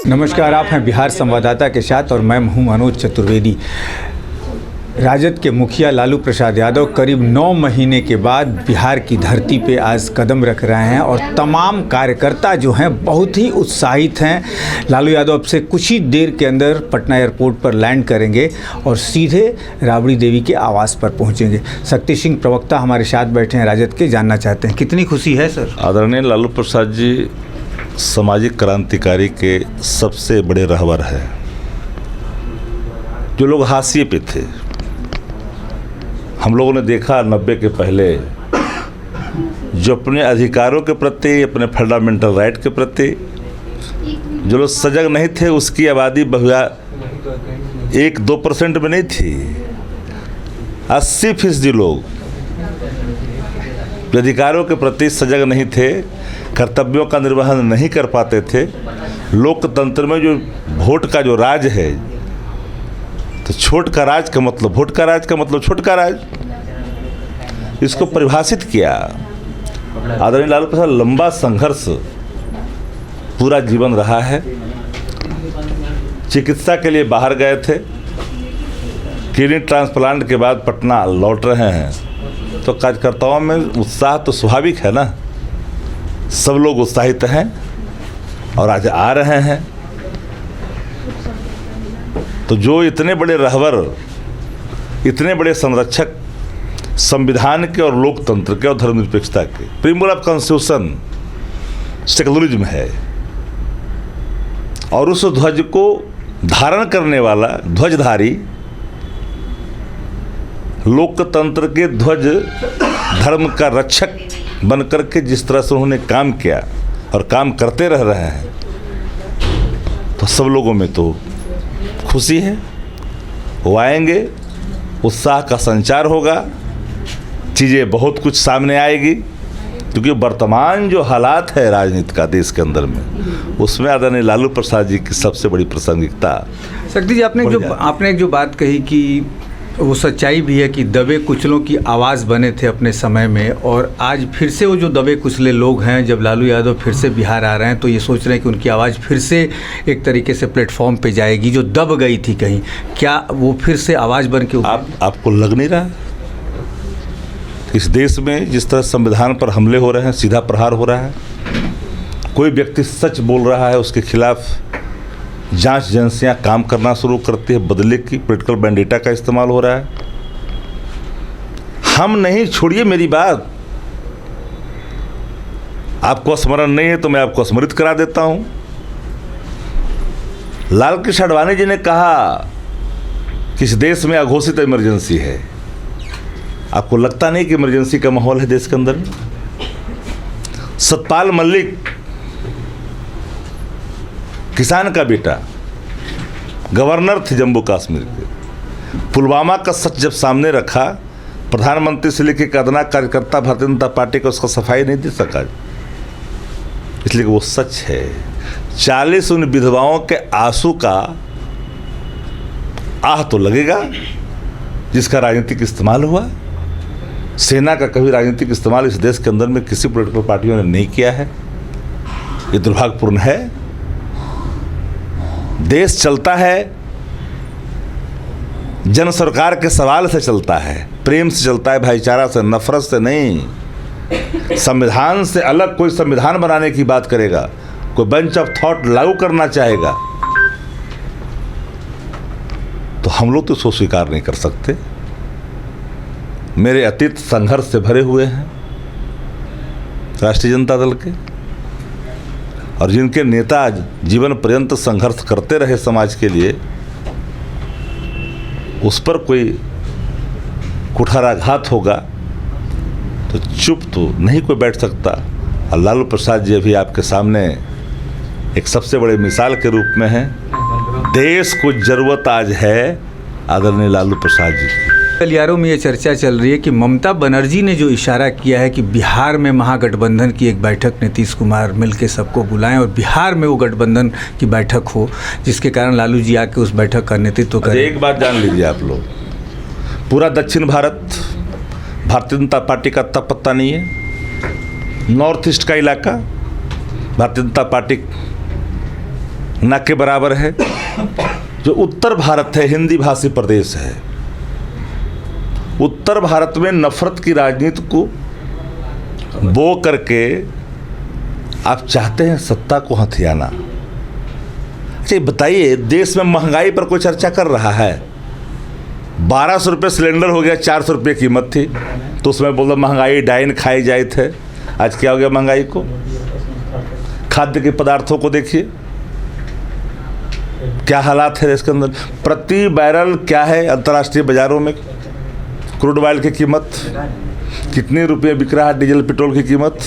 नमस्कार, आप हैं बिहार संवाददाता के साथ और मैं हूं मनोज चतुर्वेदी। राजद के मुखिया लालू प्रसाद यादव करीब 9 महीने के बाद बिहार की धरती पे आज कदम रख रहे हैं और तमाम कार्यकर्ता जो हैं बहुत ही उत्साहित हैं। लालू यादव अब से कुछ ही देर के अंदर पटना एयरपोर्ट पर लैंड करेंगे और सीधे राबड़ी देवी के आवास पर पहुंचेंगे। शक्ति सिंह प्रवक्ता हमारे साथ बैठे हैं राजद के, जानना चाहते हैं कितनी खुशी है सर? आदरणीय लालू प्रसाद जी सामाजिक क्रांतिकारी के सबसे बड़े रहबर हैं। जो लोग हाशिए पे थे, हम लोगों ने देखा 90 के पहले जो अपने अधिकारों के प्रति, अपने फंडामेंटल राइट के प्रति जो लोग सजग नहीं थे, उसकी आबादी बहुया 1-2% में नहीं थी। 80% लोग जो अधिकारों के प्रति सजग नहीं थे, कर्तव्यों का निर्वहन नहीं कर पाते थे। लोकतंत्र में जो वोट का जो राज है, तो छोट का राज का मतलब वोट का राज का मतलब छोट का राज, इसको परिभाषित किया। आदरणीय लालू प्रसाद लंबा संघर्ष पूरा जीवन रहा है। चिकित्सा के लिए बाहर गए थे, किडनी ट्रांसप्लांट के बाद पटना लौट रहे हैं, तो कार्यकर्ताओं में उत्साह तो स्वाभाविक है ना। सब लोग उत्साहित हैं और आज आ रहे हैं। तो जो इतने बड़े रहबर, इतने बड़े संरक्षक संविधान के और लोकतंत्र के और धर्मनिरपेक्षता के, प्रिंसिपल ऑफ कॉन्स्टिट्यूशन सेकुलरिज्म है, और उस ध्वज को धारण करने वाला ध्वजधारी लोकतंत्र के ध्वज धर्म का रक्षक बनकर के जिस तरह से उन्होंने काम किया और काम करते रह रहे हैं, तो सब लोगों में तो खुशी है। वो आएंगे, उत्साह का संचार होगा, चीज़ें बहुत कुछ सामने आएगी, क्योंकि वर्तमान जो हालात है राजनीति का देश के अंदर में, उसमें आदरणीय लालू प्रसाद जी की सबसे बड़ी प्रासंगिकता। शक्ति जी, आपने जो बात कही कि वो सच्चाई भी है कि दबे कुचलों की आवाज़ बने थे अपने समय में, और आज फिर से वो जो दबे कुचले लोग हैं, जब लालू यादव फिर से बिहार आ रहे हैं तो ये सोच रहे हैं कि उनकी आवाज़ फिर से एक तरीके से प्लेटफॉर्म पे जाएगी, जो दब गई थी कहीं। क्या वो फिर से आवाज़ बन के आपको लग नहीं रहा इस देश में जिस तरह संविधान पर हमले हो रहे हैं, सीधा प्रहार हो रहा है, कोई व्यक्ति सच बोल रहा है उसके खिलाफ जांच एजेंसियां काम करना शुरू करती है, बदले की पॉलिटिकल वेंडेटा का इस्तेमाल हो रहा है। हम नहीं, छोड़िए मेरी बात, आपको स्मरण नहीं है तो मैं आपको स्मृत करा देता हूं। लाल कृष्ण आडवाणी जी ने कहा कि इस देश में अघोषित इमरजेंसी है। आपको लगता नहीं कि इमरजेंसी का माहौल है देश के अंदर? सतपाल मलिक, किसान का बेटा, गवर्नर थे जम्मू कश्मीर के, पुलवामा का सच जब सामने रखा, प्रधानमंत्री से लेकर एक अदना कार्यकर्ता भारतीय जनता पार्टी का उसका सफाई नहीं दे सका, इसलिए कि वो सच है। 40 उन विधवाओं के आंसू का आह तो लगेगा जिसका राजनीतिक इस्तेमाल हुआ। सेना का कभी राजनीतिक इस्तेमाल इस देश के अंदर में किसी पॉलिटिकल पार्टियों ने नहीं किया है। ये दुर्भाग्यपूर्ण है। देश चलता है जन सरकार के सवाल से चलता है, प्रेम से चलता है, भाईचारा से, नफरत से नहीं। संविधान से अलग कोई संविधान बनाने की बात करेगा, कोई बेंच ऑफ थॉट लागू करना चाहेगा, तो हम लोग तो इसको स्वीकार नहीं कर सकते। मेरे अतीत संघर्ष से भरे हुए हैं राष्ट्रीय जनता दल के, और जिनके नेता जीवन पर्यंत संघर्ष करते रहे समाज के लिए, उस पर कोई कुठाराघात होगा तो चुप तो नहीं कोई बैठ सकता। और लालू प्रसाद जी अभी आपके सामने एक सबसे बड़े मिसाल के रूप में हैं। देश को जरूरत आज है आदरणीय लालू प्रसाद जी की। गलियारों में ये चर्चा चल रही है कि ममता बनर्जी ने जो इशारा किया है कि बिहार में महागठबंधन की एक बैठक नीतीश कुमार मिलके सबको बुलाएं और बिहार में वो गठबंधन की बैठक हो, जिसके कारण लालू जी आके उस बैठक का नेतृत्व करें। एक बात जान लीजिए आप लोग, पूरा दक्षिण भारत भारतीय जनता पार्टी का तब पत्ता नहीं है। नॉर्थ ईस्ट का इलाका भारतीय जनता पार्टी ना के बराबर है। जो उत्तर भारत है, हिंदी भाषी प्रदेश है, उत्तर भारत में नफरत की राजनीति को बो करके आप चाहते हैं सत्ता को हथियाना। अच्छा बताइए, देश में महंगाई पर कोई चर्चा कर रहा है? 1200 रुपये सिलेंडर हो गया, 400 रुपये कीमत थी, तो उसमें बोल महंगाई डाइन खाई जाए थे। आज क्या हो गया महंगाई को? खाद्य के पदार्थों को देखिए क्या हालात है इसके अंदर। प्रति बैरल क्या है अंतर्राष्ट्रीय बाजारों में क्रूड ऑयल की कीमत, कितने रुपए बिक रहा है डीजल पेट्रोल की कीमत।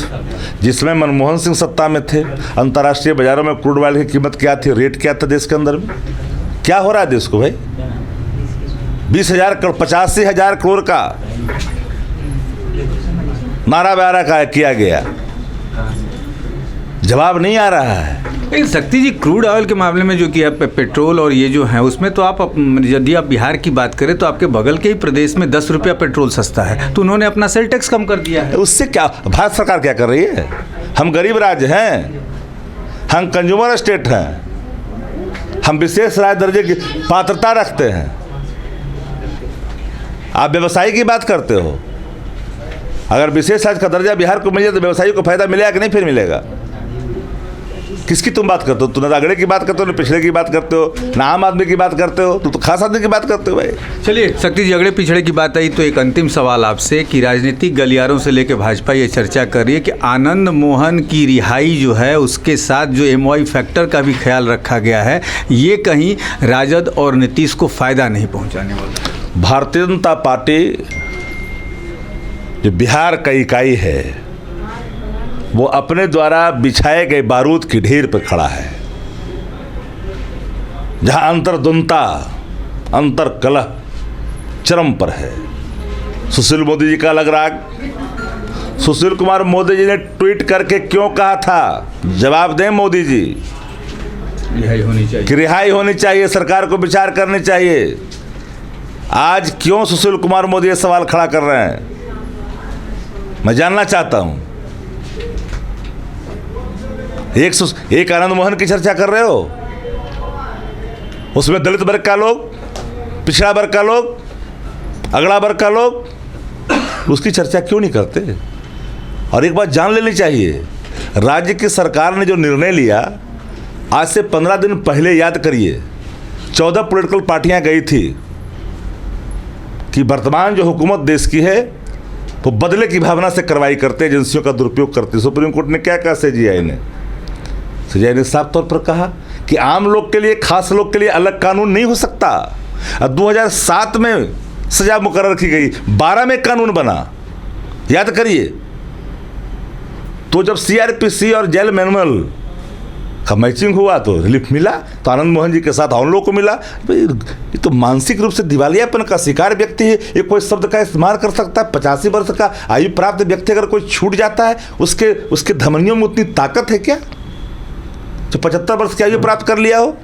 जिसमें मनमोहन सिंह सत्ता में थे, अंतर्राष्ट्रीय बाजारों में क्रूड ऑयल की कीमत क्या थी, रेट क्या था देश के अंदर में? क्या हो रहा है देश को भाई? 20,000 करोड़, 85,000 करोड़ का नारा बारा का किया गया, जवाब नहीं आ रहा है। लेकिन शक्ति जी, क्रूड ऑयल के मामले में जो किया पेट्रोल और ये जो है उसमें तो आप यदि आप बिहार की बात करें तो आपके बगल के ही प्रदेश में 10 रुपया पेट्रोल सस्ता है, तो उन्होंने अपना सेल टैक्स कम कर दिया है। उससे क्या भारत सरकार क्या कर रही है? हम गरीब राज्य हैं, हम कंज्यूमर स्टेट हैं, हम विशेष राज्य दर्जे की पात्रता रखते हैं। आप व्यवसायी की बात करते हो, अगर विशेष राज्य का दर्जा बिहार को मिल जाए तो व्यवसायी को फायदा मिलेगा कि नहीं? फिर मिलेगा। किसकी तुम बात करते हो? तुम ना अगड़े की बात करते हो, ना पिछड़े की बात करते हो, ना आम आदमी की बात करते हो, तुम तो खास आदमी की बात करते हो भाई। चलिए शक्ति जी, अगड़े पिछड़े की बात आई तो एक अंतिम सवाल आपसे कि राजनीतिक गलियारों से लेकर भाजपा ये चर्चा कर रही है कि आनंद मोहन की रिहाई जो है उसके साथ जो MOI फैक्टर का भी ख्याल रखा गया है, ये कहीं राजद और नीतीश को फायदा नहीं पहुँचाने वाला। भारतीय जनता पार्टी जो बिहार का इकाई है वो अपने द्वारा बिछाए गए बारूद की ढेर पर खड़ा है, जहां अंतर्द्वंदता, अंतर कलह चरम पर है। सुशील मोदी जी का अलग राग। सुशील कुमार मोदी जी ने ट्वीट करके क्यों कहा था? जवाब दें मोदी जी। रिहाई होनी चाहिए कि रिहाई होनी चाहिए, सरकार को विचार करनी चाहिए। आज क्यों सुशील कुमार मोदी ये सवाल खड़ा कर रहे हैं, मैं जानना चाहता हूं। एक आनंद मोहन की चर्चा कर रहे हो, उसमें दलित वर्ग का लोग, पिछड़ा वर्ग का लोग, अगड़ा वर्ग का लोग, उसकी चर्चा क्यों नहीं करते? और एक बात जान लेनी चाहिए, राज्य की सरकार ने जो निर्णय लिया, आज से 15 दिन पहले याद करिए 14 पॉलिटिकल पार्टियां गई थी कि वर्तमान जो हुकूमत देश की है वो बदले की भावना से कार्रवाई करते, एजेंसियों का दुरुपयोग करते। सुप्रीम कोर्ट ने क्या कहा? सीजीआई ने साफ तौर पर कहा कि आम लोग के लिए, खास लोग के लिए अलग कानून नहीं हो सकता। 2007 में सजा मुकर्रर की गई, 12 में कानून बना, याद करिए। तो जब CRPC और जेल मैनुअल का मैचिंग हुआ तो रिलीफ मिला, तो आनंद मोहन जी के साथ हम लोग को मिला। ये तो मानसिक रूप से दिवालियापन का शिकार व्यक्ति है, ये कोई शब्द का इस्तेमाल कर सकता है? 85 वर्ष का आयु प्राप्त व्यक्ति अगर कोई छूट जाता है, उसके धमनियों में उतनी ताकत है क्या जो 75 वर्ष की आयु प्राप्त कर लिया हो?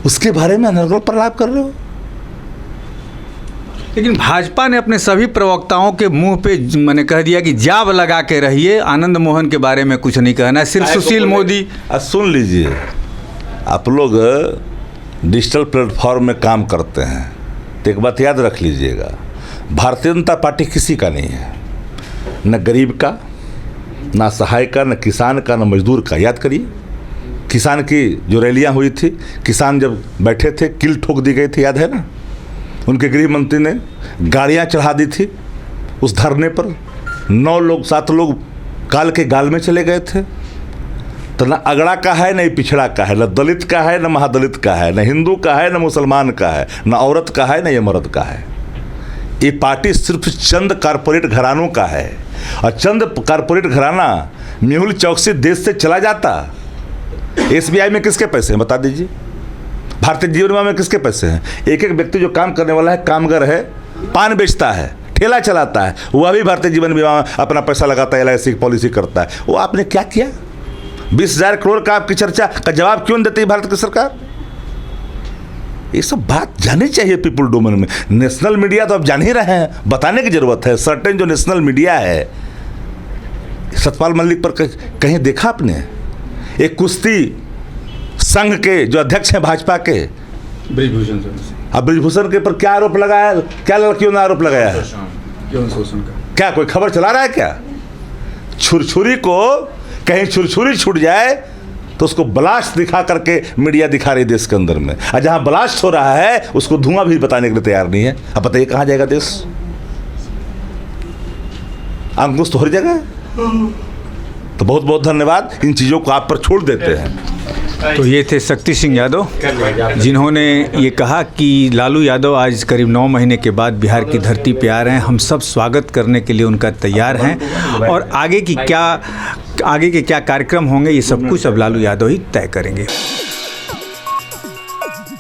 उसके बारे में अनर्गल प्रलाप कर रहे हो। लेकिन भाजपा ने अपने सभी प्रवक्ताओं के मुंह पे मैंने कह दिया कि जाब लगा के रहिए, आनंद मोहन के बारे में कुछ नहीं कहना है, सिर्फ सुशील मोदी। सुन लीजिए, आप लोग डिजिटल प्लेटफॉर्म में काम करते हैं तो एक बात याद रख लीजिएगा, भारतीय जनता पार्टी किसी का नहीं है, न गरीब का, ना सहाय का, न किसान का, न मजदूर का। याद करिए, किसान की जो रैलियां हुई थी, किसान जब बैठे थे, किल ठोक दी गई थी, याद है ना? उनके गृह मंत्री ने गाड़ियां चढ़ा दी थी उस धरने पर। 9 लोग 7 लोग काल के गाल में चले गए थे। तो न अगड़ा का है, न पिछड़ा का है, न दलित का है, न महादलित का है, न हिंदू का है, न मुसलमान का है, न औरत का है, न ये मर्द का है। ये पार्टी सिर्फ चंद कारपोरेट घरानों का है, और चंद कारपोरेट घराना मेहुल चौक से देश से चला जाता। SBI में किसके पैसे हैं बता दीजिए? भारतीय जीवन बीमा में किसके पैसे हैं? एक एक व्यक्ति जो काम करने वाला है, कामगार है, पान बेचता है, ठेला चलाता है, वह भी भारतीय जीवन बीमा में अपना पैसा लगाता है, LIC की पॉलिसी करता है। वो आपने क्या किया? 20,000 करोड़ का आपकी चर्चा का जवाब क्यों देती है भारत की सरकार? ये सब बात जानी चाहिए पीपुल डोमेन में। नेशनल मीडिया तो आप जान ही रहे हैं, बताने की जरूरत है। सर्टेन जो नेशनल मीडिया है, सतपाल मलिक पर कहीं देखा आपने? एक कुश्ती संघ के जो अध्यक्ष हैं भाजपा के, ब्रिजभूषण अब ब्रिजभूषण के पर क्या आरोप लगाया, क्या लड़कियों ने आरोप लगाया है? यौन शोषण का। क्या कोई खबर चला रहा है क्या? छुरछुरी को कहीं छुरछुरी छूट जाए तो उसको ब्लास्ट दिखा करके मीडिया दिखा रही है देश के अंदर में, और जहां ब्लास्ट हो रहा है उसको धुआं भी बताने के लिए तैयार नहीं है। अब बताइए कहां जाएगा देश? अंकुश तो हर जगह है। तो बहुत बहुत धन्यवाद, इन चीज़ों को आप पर छोड़ देते हैं। तो ये थे शक्ति सिंह यादव, जिन्होंने ये कहा कि लालू यादव आज करीब 9 महीने के बाद बिहार की धरती पे आ रहे हैं। हम सब स्वागत करने के लिए उनका तैयार हैं, और आगे के क्या कार्यक्रम होंगे ये सब कुछ अब लालू यादव ही तय करेंगे।